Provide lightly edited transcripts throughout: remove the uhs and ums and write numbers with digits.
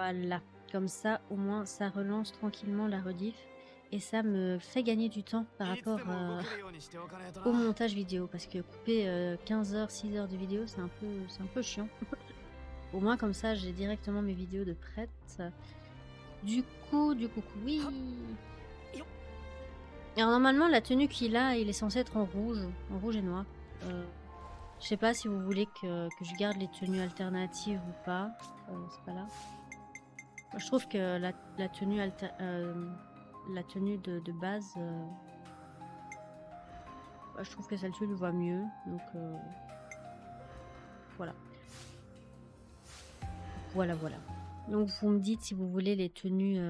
Voilà. Comme ça, au moins, ça relance tranquillement la rediff. Et ça me fait gagner du temps par いつ rapport でも動けるようにしておかないと au な。 montage vidéo. Parce que couper 15 heures, 6 heures de vidéo, c'est un peu chiant. Au moins, comme ça, j'ai directement mes vidéos de prêtes. Du coup, oui. よっ。 Alors normalement, la tenue qu'il a, il est censé être en rouge et noir. Je sais pas si vous voulez que je garde les tenues alternatives ou pas. C'est pas là. Moi, je trouve que la tenue la tenue de base, bah, je trouve que celle-ci lui va mieux. Donc voilà. Voilà. Donc vous me dites si vous voulez les tenues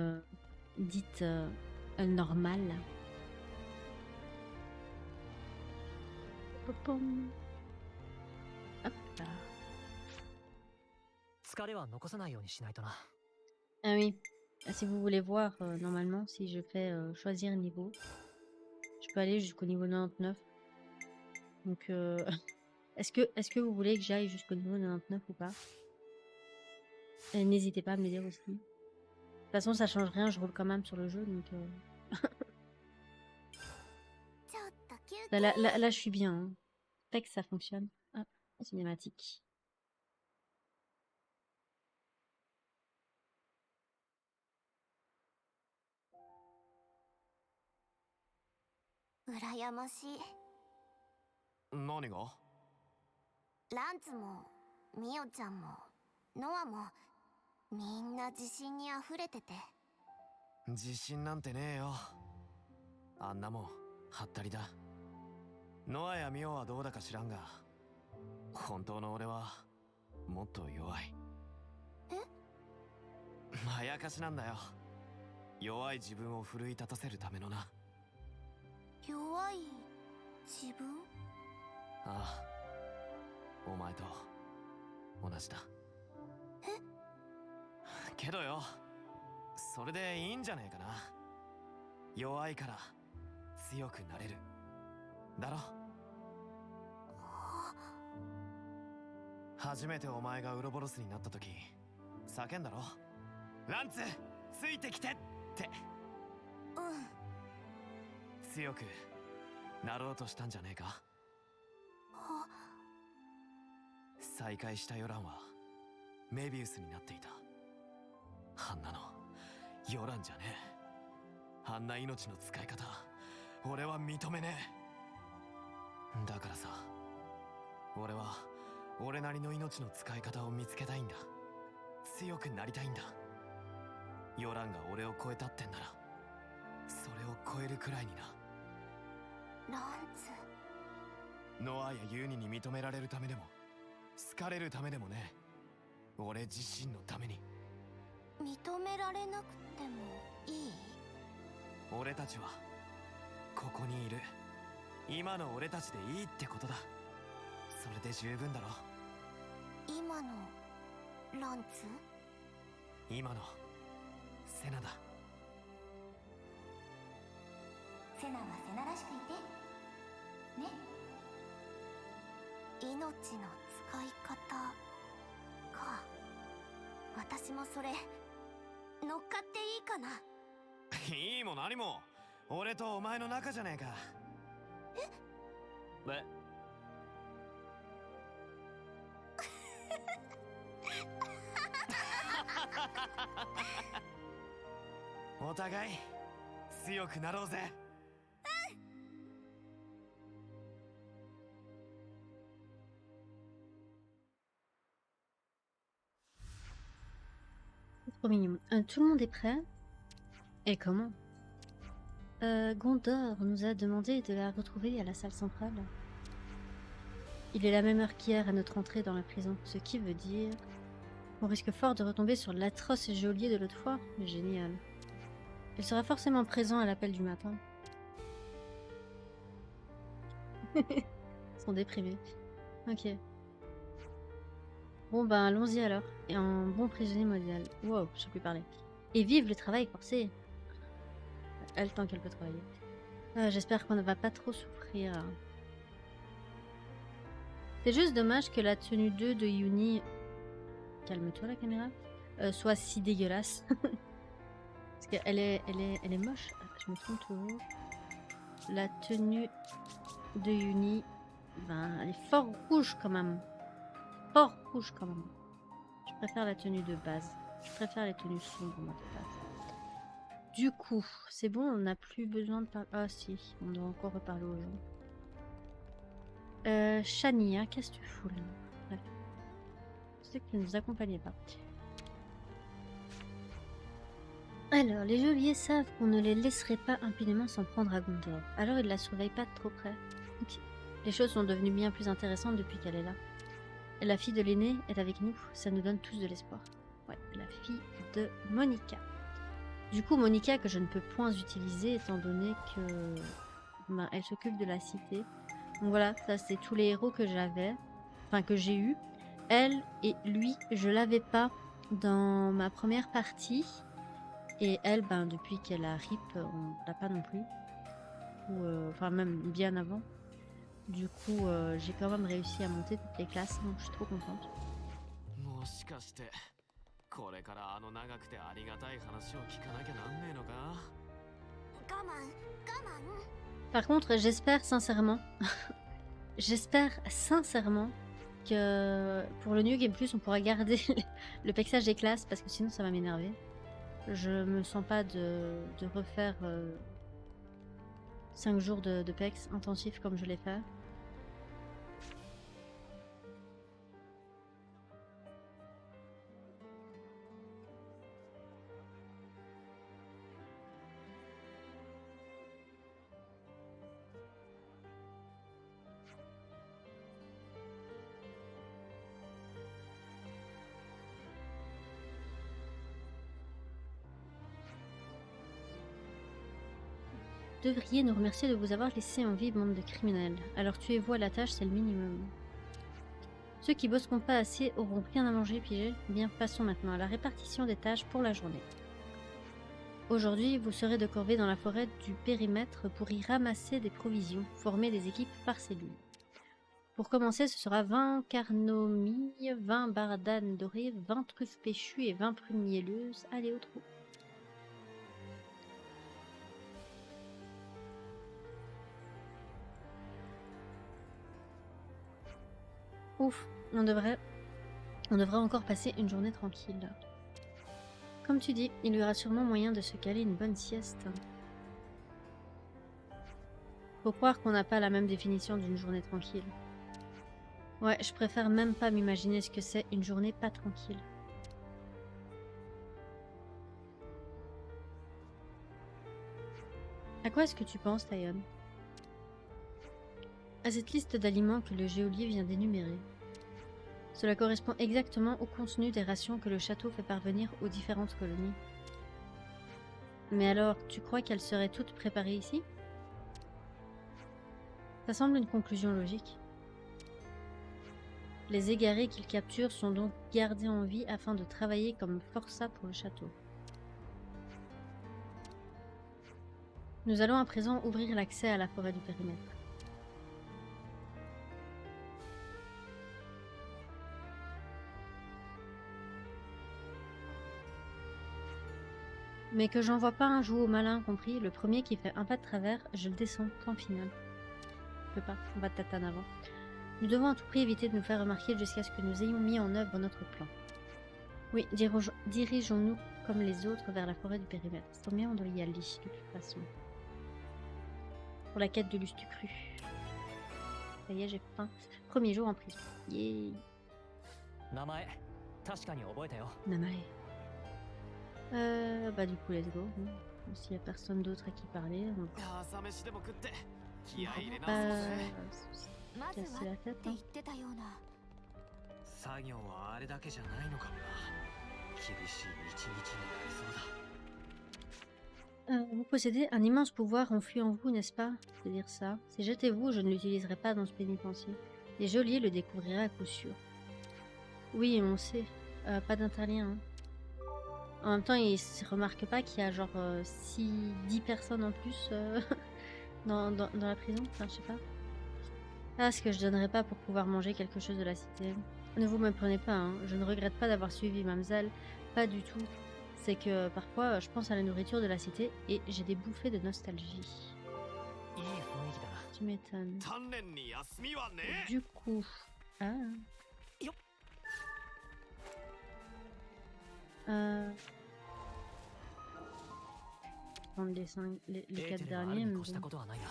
dites normales. Popom. Hop là. 疲れは残さないようにしないとな。 Ah oui. Ah, si vous voulez voir, normalement, si je fais choisir niveau, je peux aller jusqu'au niveau 99. Donc, est-ce que vous voulez que j'aille jusqu'au niveau 99 ou pas? Et n'hésitez pas à me le dire aussi. De toute façon, ça change rien, je roule quand même sur le jeu, donc... Là, je suis bien. Hein. Fait que ça fonctionne. Ah, cinématique. 羨ましい。何が？ランツもミオちゃんもノアもみんな自信にあふれてて。自信なんてねえよ。あんなもんはったりだ。ノアやミオはどうだか知らんが、本当の俺はもっと弱い。え？まやかしなんだよ。弱い自分を奮い立たせるためのな。弱い自分？ああ、お前と同じだ。え？けどよ、それでいいんじゃねえかな。弱いから強くなれるだろ。初めてお前がウロボロスになった時叫んだろ。ランツついてきてって。うん。強くなろうとしたんじゃねえか。再会したヨランはメビウスになっていた。あんなのヨランじゃねえ。あんな命の使い方俺は認めねえ。だからさ、俺は俺なりの命の使い方を見つけたいんだ。強くなりたいんだ。ヨランが俺を超えたってんならそれを超えるくらいにな。ランツ。ノアやユーニに認められるためでも好かれるためでもね、俺自身のために。認められなくてもいい？俺たちはここにいる。今の俺たちでいいってことだ。それで十分だろ。今のランツ？今のセナだ。セナはセナらしくいてね。命の使い方か。私もそれ乗っかっていいかな？いいも何も俺とお前の仲じゃねえか。え？お互い強くなろうぜ。C'est trop mignon. Tout le monde est prêt? Et comment? Gondor nous a demandé de la retrouver à la salle centrale. Il est la même heure qu'hier à notre entrée dans la prison, ce qui veut dire qu'on risque fort de retomber sur l'atroce geôlier de l'autre fois. Génial. Il sera forcément présent à l'appel du matin. Ils sont déprimés. Ok. Bon ben allons-y alors. Et un bon prisonnier modèle. Wow, je sais plus parler. Et vive le travail forcé. Elle tant qu'elle peut travailler. J'espère qu'on ne va pas trop souffrir. C'est juste dommage que la tenue 2 de Yuni... Calme-toi la caméra. soit si dégueulasse. Parce qu'elle elle est moche. Ah, je me trompe toujours. La tenue de Yuni, ben, elle est fort rouge quand même. Fort rouge quand même. Je préfère la tenue de base. Je préfère les tenues sombres moi, de base. Du coup, c'est bon, on n'a plus besoin de parler. Ah si, on doit encore reparler aux gens. Shania, qu'est-ce que tu fous là? Bref. Je sais que tu ne nous accompagnais pas. Alors, les geôliers savent qu'on ne les laisserait pas impunément s'en prendre à Gondor. Alors ils la surveillent pas de trop près. Ok. Les choses sont devenues bien plus intéressantes depuis qu'elle est là. Et la fille de l'aîné est avec nous. Ça nous donne tous de l'espoir. Ouais, la fille de Monica. Du coup, Monica, que je ne peux point utiliser étant donné que ben, elle s'occupe de la cité. Donc voilà, ça c'est tous les héros que j'avais, enfin que j'ai eu. Elle et lui, je l'avais pas dans ma première partie. Et elle, ben depuis qu'elle a RIP, on l'a pas non plus. Ou enfin même bien avant. Du coup, j'ai quand même réussi à monter toutes les classes, donc je suis trop contente. もしかしてこれからあの長くてありがたい話を聞かなきゃなんねえのか。我慢我慢。 Par contre, j'espère sincèrement, j'espère sincèrement que pour le New Game Plus, on pourra garder le pexage des classes parce que sinon ça va m'énerver. Je me sens pas de refaire 5 jours de pex intensif comme je l'ai fait. Devriez nous remercier de vous avoir laissé en vie, bande de criminels. Alors tuez-vous à la tâche, c'est le minimum. Ceux qui bosseront pas assez auront rien à manger, pigé. Bien, passons maintenant à la répartition des tâches pour la journée. Aujourd'hui, vous serez de corvée dans la forêt du périmètre pour y ramasser des provisions, former des équipes par cellule. Pour commencer, ce sera 20 carnomilles, 20 bardanes dorées, 20 truffes péchues et 20 prunes mielleuses. Allez au trou. Ouf, on devrait encore passer une journée tranquille. Comme tu dis, il y aura sûrement moyen de se caler une bonne sieste. Faut croire qu'on n'a pas la même définition d'une journée tranquille. Ouais, je préfère même pas m'imaginer ce que c'est une journée pas tranquille. À quoi est-ce que tu penses, Tayon? À cette liste d'aliments que le geôlier vient d'énumérer. Cela correspond exactement au contenu des rations que le château fait parvenir aux différentes colonies. Mais alors, tu crois qu'elles seraient toutes préparées ici? Ça semble une conclusion logique. Les égarés qu'ils capturent sont donc gardés en vie afin de travailler comme forçats pour le château. Nous allons à présent ouvrir l'accès à la forêt du périmètre. Mais que j'en vois pas un jouer au malin, compris, le premier qui fait un pas de travers, je le descends, point final. Je peux pas, on va de tête en avant. Nous devons à tout prix éviter de nous faire remarquer jusqu'à ce que nous ayons mis en œuvre notre plan. Oui, dirigeons-nous comme les autres vers la forêt du périmètre. C'est combien on doit y aller, de toute façon. Pour la quête de Lustucru. Ça y est, j'ai faim. Premier jour en prison. Yay. Namae. Bah du coup, let's go. S'il y a personne d'autre à qui parler, on va pas casser la tête. Hein. Vous possédez un immense pouvoir enfui en vous, n'est-ce pas? C'est dire ça. Si j'étais vous, je ne l'utiliserais pas dans ce pénitencier. Les geôliers le découvriraient à coup sûr. Oui, on sait. Pas d'interlien. Hein. En même temps, ils ne remarquent pas qu'il y a genre 10 personnes en plus dans la prison. Enfin, je sais pas. Ah, ce que je donnerais pas pour pouvoir manger quelque chose de la cité. Ne vous méprenez pas, hein. Je ne regrette pas d'avoir suivi Mamselle, pas du tout. C'est que parfois, je pense à la nourriture de la cité et j'ai des bouffées de nostalgie. いい雰囲気だな。 Tu m'étonnes. 鍛錬に休みはねえ。 Du coup... Ah. Yo. Prendre les エー 4 テルはある derniers, に mais 越した bon. ことはないな。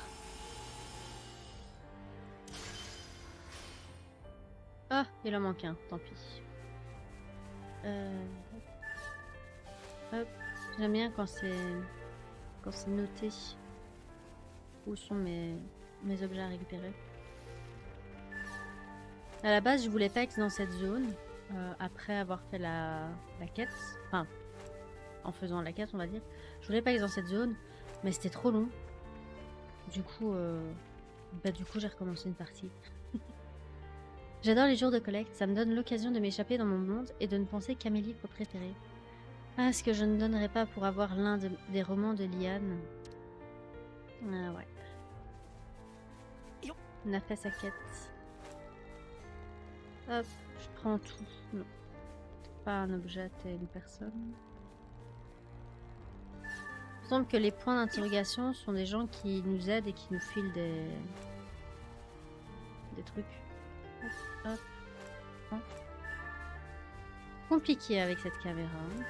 Ah, il en manque un, tant pis. Hop. J'aime bien quand c'est noté où sont mes objets à récupérer. À la base, je voulais pas être dans cette zone après avoir fait la quête. Enfin, en faisant la quête, on va dire. Je voulais pas être dans cette zone, mais c'était trop long. Du coup, j'ai recommencé une partie. J'adore les jours de collecte, ça me donne l'occasion de m'échapper dans mon monde et de ne penser qu'à mes livres préférés. Ah, ce que je ne donnerais pas pour avoir l'un des romans de Liane. Ah ouais. On a fait sa quête. Hop, je prends tout. Non. Pas un objet, t'es une personne. Il semble que les points d'interrogation sont des gens qui nous aident et qui nous filent des trucs. Hop, hop. Hein. Compliqué avec cette caméra. Hein.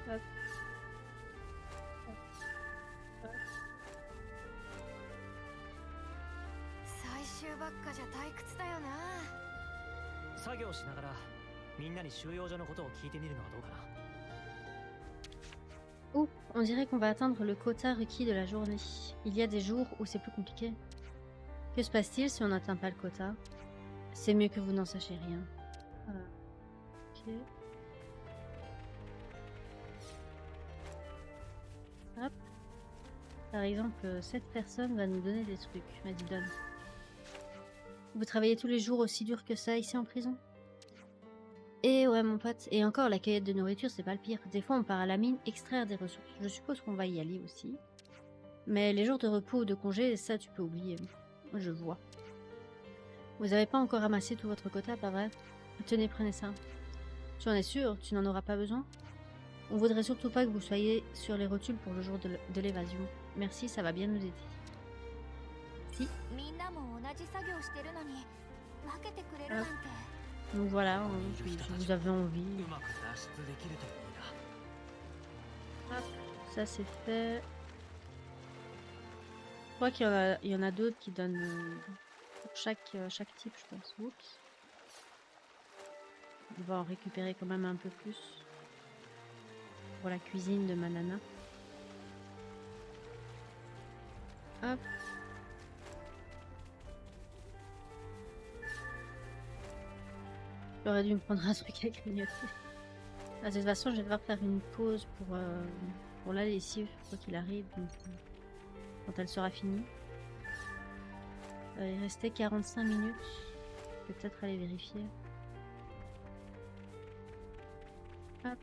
Hop. Hop. Hop. 最終ばっかじゃ退屈だよな。作業しながらみんなに収容所のことを聞いてみるのはどうかな。 Oh, on dirait qu'on va atteindre le quota requis de la journée. Il y a des jours où c'est plus compliqué. Que se passe-t-il si on n'atteint pas le quota? C'est mieux que vous n'en sachiez rien. Ok. Hop. Par exemple, cette personne va nous donner des trucs. M'a dit donne. Vous travaillez tous les jours aussi dur que ça ici en prison? Et ouais mon pote, et encore la cueillette de nourriture c'est pas le pire. Des fois on part à la mine extraire des ressources. Je suppose qu'on va y aller aussi. Mais les jours de repos ou de congé, ça tu peux oublier. Je vois. Vous avez pas encore ramassé tout votre quota, pas vrai? Tenez, prenez ça. Tu en es sûr? Tu n'en auras pas besoin? On voudrait surtout pas que vous soyez sur les rotules pour le jour de l'évasion. Merci, ça va bien nous aider. Si. みんなも同じ作業してるのに分けてくれるなんて。 Donc voilà, si vous avez envie. うまく脱出できるといいな。 Hop, ça c'est fait. Je crois qu'il y en a d'autres qui donnent pour chaque type, je pense. Oups. On va en récupérer quand même un peu plus pour la cuisine de ma nana. Hop. J'aurais dû me prendre un truc à grignoter. De toute façon, je vais devoir faire une pause pour la lessive, quoi qu'il arrive, donc, quand elle sera finie. Il restait 45 minutes. Je vais peut-être aller vérifier. Hop.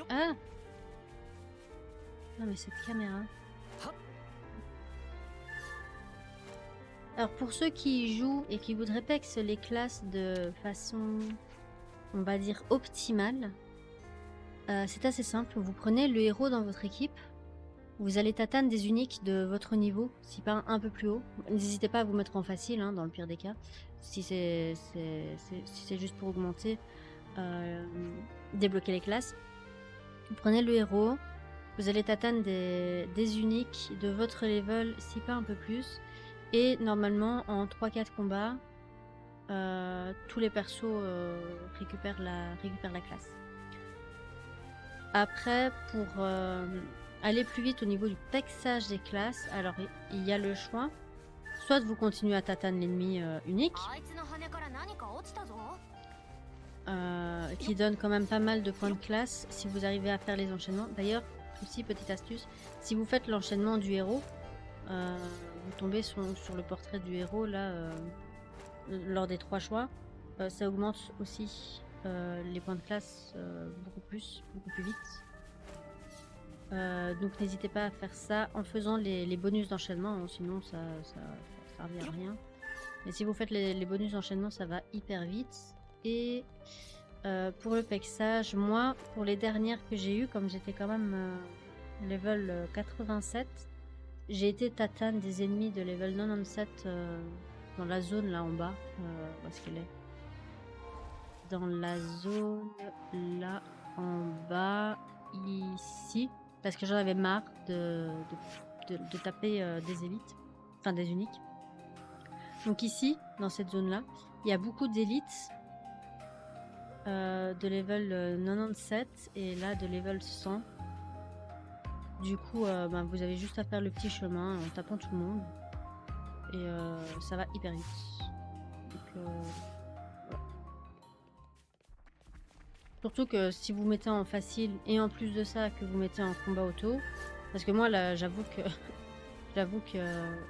Ah! Non mais cette caméra. Alors pour ceux qui jouent et qui voudraient pex les classes de façon, on va dire, optimale, c'est assez simple. Vous prenez le héros dans votre équipe, vous allez tatane des uniques de votre niveau, si pas un peu plus haut. N'hésitez pas à vous mettre en facile, hein, dans le pire des cas, si c'est juste pour augmenter, débloquer les classes. Vous prenez le héros, vous allez tatane des uniques de votre level, si pas un peu plus. Et normalement, en 3-4 combats, tous les persos récupèrent la classe. Après, pour aller plus vite au niveau du pexage des classes, alors il y a le choix. Soit vous continuez à tatane l'ennemi unique, qui donne quand même pas mal de points de classe si vous arrivez à faire les enchaînements. D'ailleurs, aussi petite astuce, si vous faites l'enchaînement du héros, vous tombez sur le portrait du héros là lors des 3 choix, ça augmente aussi les points de classe beaucoup plus vite. Donc n'hésitez pas à faire ça en faisant les bonus d'enchaînement, hein, sinon ça revient à rien. Mais si vous faites les bonus d'enchaînement, ça va hyper vite. Et pour le pexage, moi, pour les dernières que j'ai eues, comme j'étais quand même level 87, j'ai été tatane des ennemis de level 97 dans la zone là en bas. Où est-ce qu'elle est? Dans la zone là en bas, ici. Parce que j'en avais marre de taper des élites, enfin des uniques. Donc ici, dans cette zone-là, il y a beaucoup d'élites de level 97 et là de level 100. Du coup, ben, vous avez juste à faire le petit chemin en tapant tout le monde. Et ça va hyper vite. Donc, voilà. Surtout que si vous mettez en facile et en plus de ça que vous mettez en combat auto, parce que moi là j'avoue que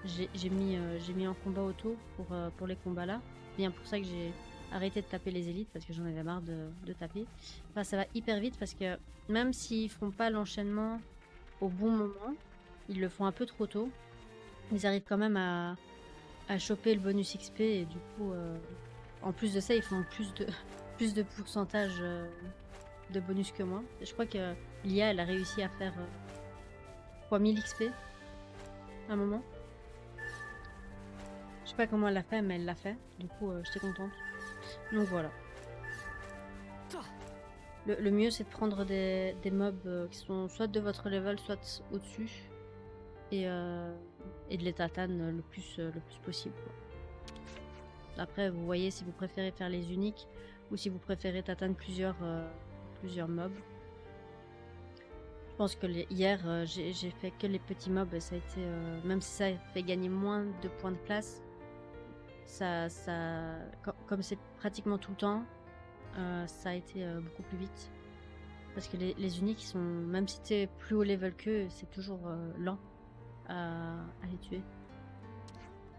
j'ai mis en combat auto pour les combats là. Bien pour ça que j'ai arrêté de taper les élites parce que j'en avais marre de taper. Enfin, ça va hyper vite parce que même s'ils font pas l'enchaînement au bon moment, ils le font un peu trop tôt. Ils arrivent quand même à choper le bonus XP et du coup en plus de ça ils font plus de pourcentage de bonus que moi. Je crois que l'IA elle a réussi à faire 3000 XP à un moment. Je sais pas comment elle l'a fait, mais elle l'a fait. Du coup, j'étais contente. Donc voilà. Le mieux, c'est de prendre des mobs qui sont soit de votre level, soit au-dessus. Et de les tatane le plus possible, quoi. Après, vous voyez si vous préférez faire les uniques ou si vous préférez tatane plusieurs mobs. Je pense que hier, j'ai fait que les petits mobs. Ça a été, même si ça fait gagner moins de points de place, comme c'est pratiquement tout le temps, ça a été beaucoup plus vite. Parce que les uniques, ils sont, même si t'es plus haut level qu'eux, c'est toujours lent à les tuer.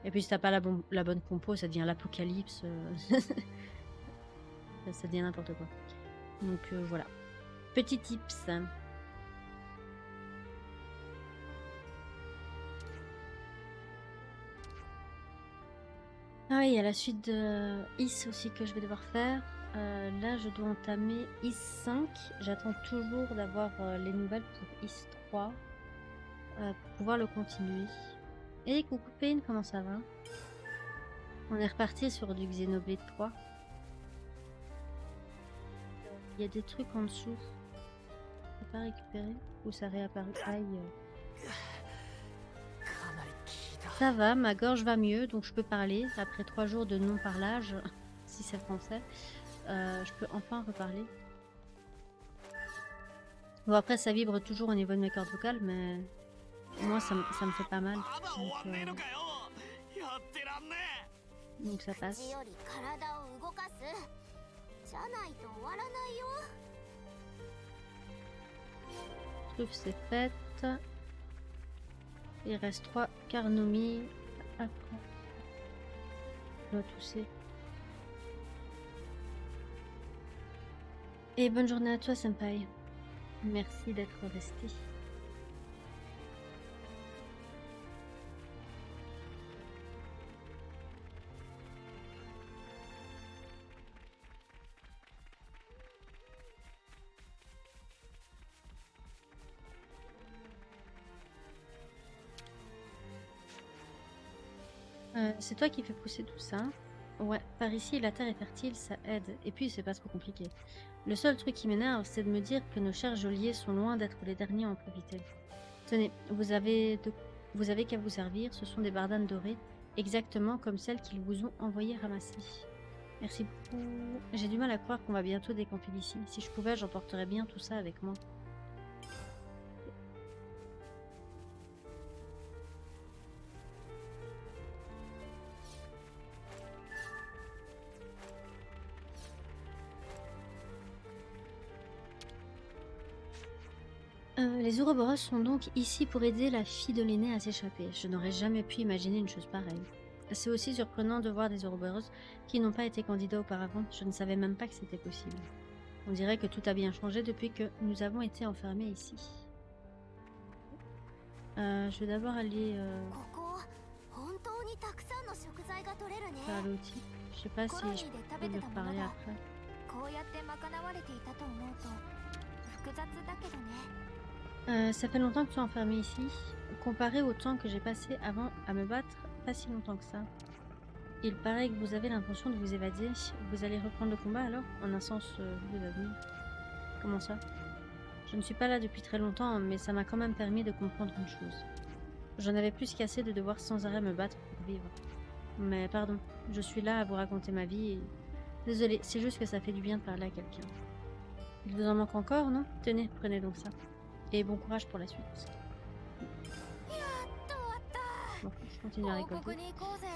Et puis si t'as pas la bonne compo, ça devient l'apocalypse. Ça devient n'importe quoi. Donc voilà. Petit tips. Ah oui, il y a la suite de Is aussi que je vais devoir faire. Là, je dois entamer Is 5. J'attends toujours d'avoir les nouvelles pour Is 3 pour pouvoir le continuer. Et coucou Pain, comment ça va? On est reparti sur du Xenoblade 3. Il y a des trucs en dessous. C'est pas récupéré ou ça réapparaît? Aïe. Ça va, ma gorge va mieux, donc je peux parler. Après 3 jours de non-parlage, si c'est français, je peux enfin reparler. Bon, après, ça vibre toujours au niveau de mes cordes vocales, mais moi, ça me fait pas mal. Donc ça passe. Truffe, c'est fait. Il reste 3 Carnomi à prendre. Je dois tousser. Et bonne journée à toi, Senpai. Merci d'être resté. C'est toi qui fais pousser tout ça. Ouais, par ici, la terre est fertile, ça aide. Et puis, c'est pas trop compliqué. Le seul truc qui m'énerve, c'est de me dire que nos chers geôliers sont loin d'être les derniers à en profiter. Tenez, vous avez qu'à vous servir, ce sont des bardanes dorées, exactement comme celles qu'ils vous ont envoyées ramasser. Merci beaucoup. J'ai du mal à croire qu'on va bientôt décamper d'ici. Si je pouvais, j'emporterais bien tout ça avec moi. Les Ouroboros sont donc ici pour aider la fille de l'aîné à s'échapper. Je n'aurais jamais pu imaginer une chose pareille. C'est aussi surprenant de voir des Ouroboros qui n'ont pas été candidats auparavant. Je ne savais même pas que c'était possible. On dirait que tout a bien changé depuis que nous avons été enfermés ici. Je vais d'abord aller ここ本当にたくさんの食材が取れるね。 faire l'outil. Je sais pas コ si ロニ je ーで peux 食べ lui てたもの reparler が après. こうやって賄われていたと思うと複雑だけどね。 Ça fait longtemps que tu es enfermé ici. Comparé au temps que j'ai passé avant à me battre, pas si longtemps que ça. Il paraît que vous avez l'intention de vous évader. Vous allez reprendre le combat alors? En un sens, vu l'avenir. Comment ça? Je ne suis pas là depuis très longtemps, mais ça m'a quand même permis de comprendre une chose. J'en avais plus qu'assez de devoir sans arrêt me battre pour vivre. Mais pardon, je suis là à vous raconter ma vie et... Désolée, c'est juste que ça fait du bien de parler à quelqu'un. Il vous en manque encore, non? Tenez, prenez donc ça. Et bon courage pour la suite. やっと終わった。 Bon, je continue à 報告 récolter. に行こうぜ。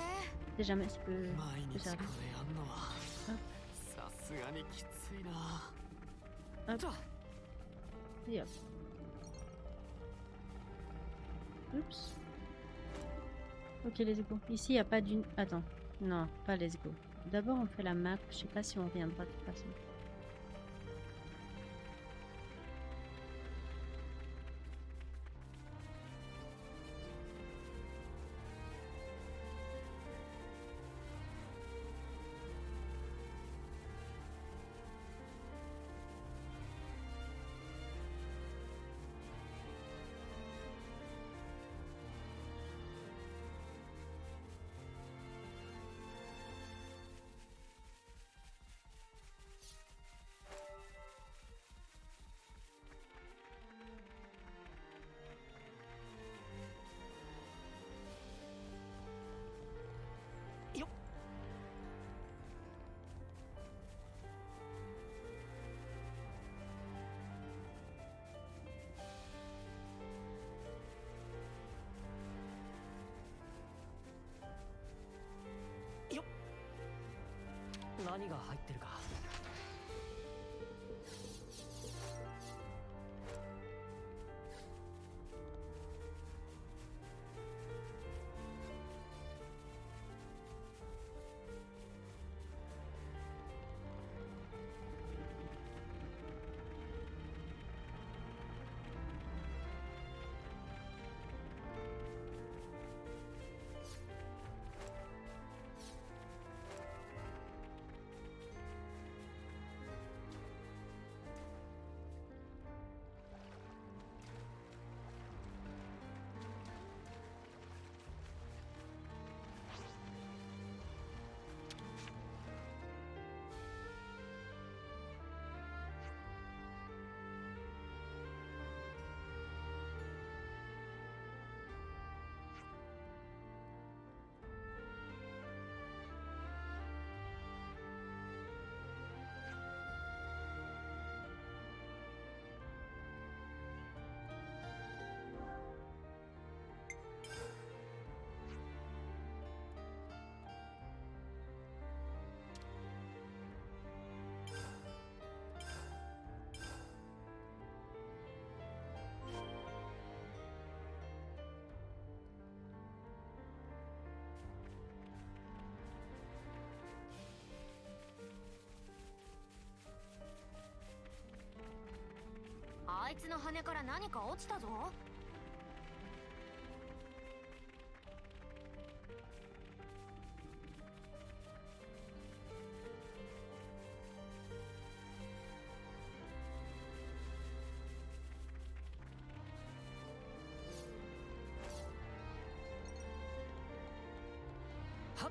C'est jamais, ça peut 毎日これ servir. やんのはあさすがにきついな。 Hop. Et hop. Oups. Ok, let's go. Ici, il n'y a pas d'une... Attends. Non, pas let's go. D'abord, on fait la map. Je sais pas si on reviendra de toute façon.よっ。よっ。何が入ってるか。あいつの羽から何か落ちたぞ。はっ。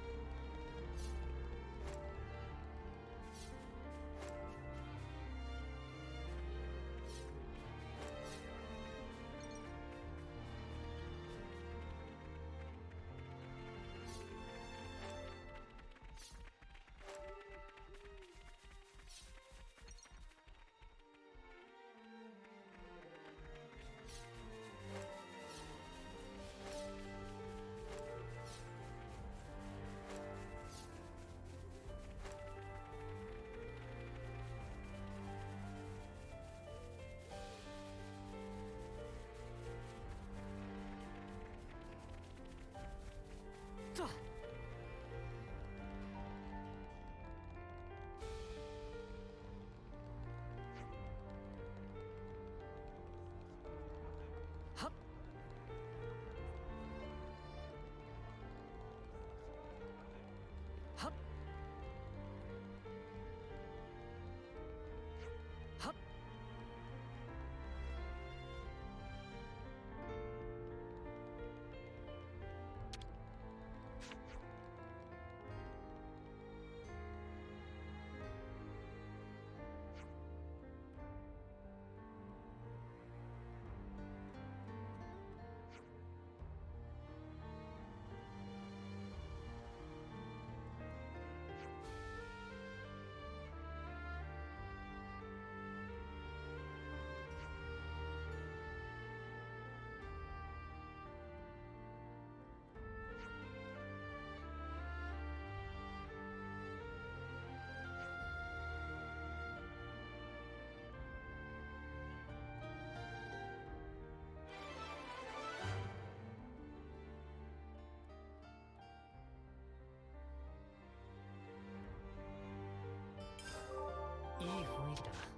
囲気だな。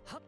はっ。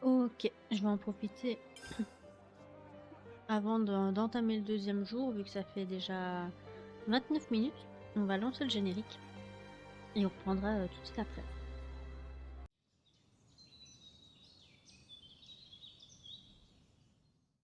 Ok, je vais en profiter avant d'entamer le deuxième jour, vu que ça fait déjà 29 minutes. On va lancer le générique et on reprendra tout de suite après.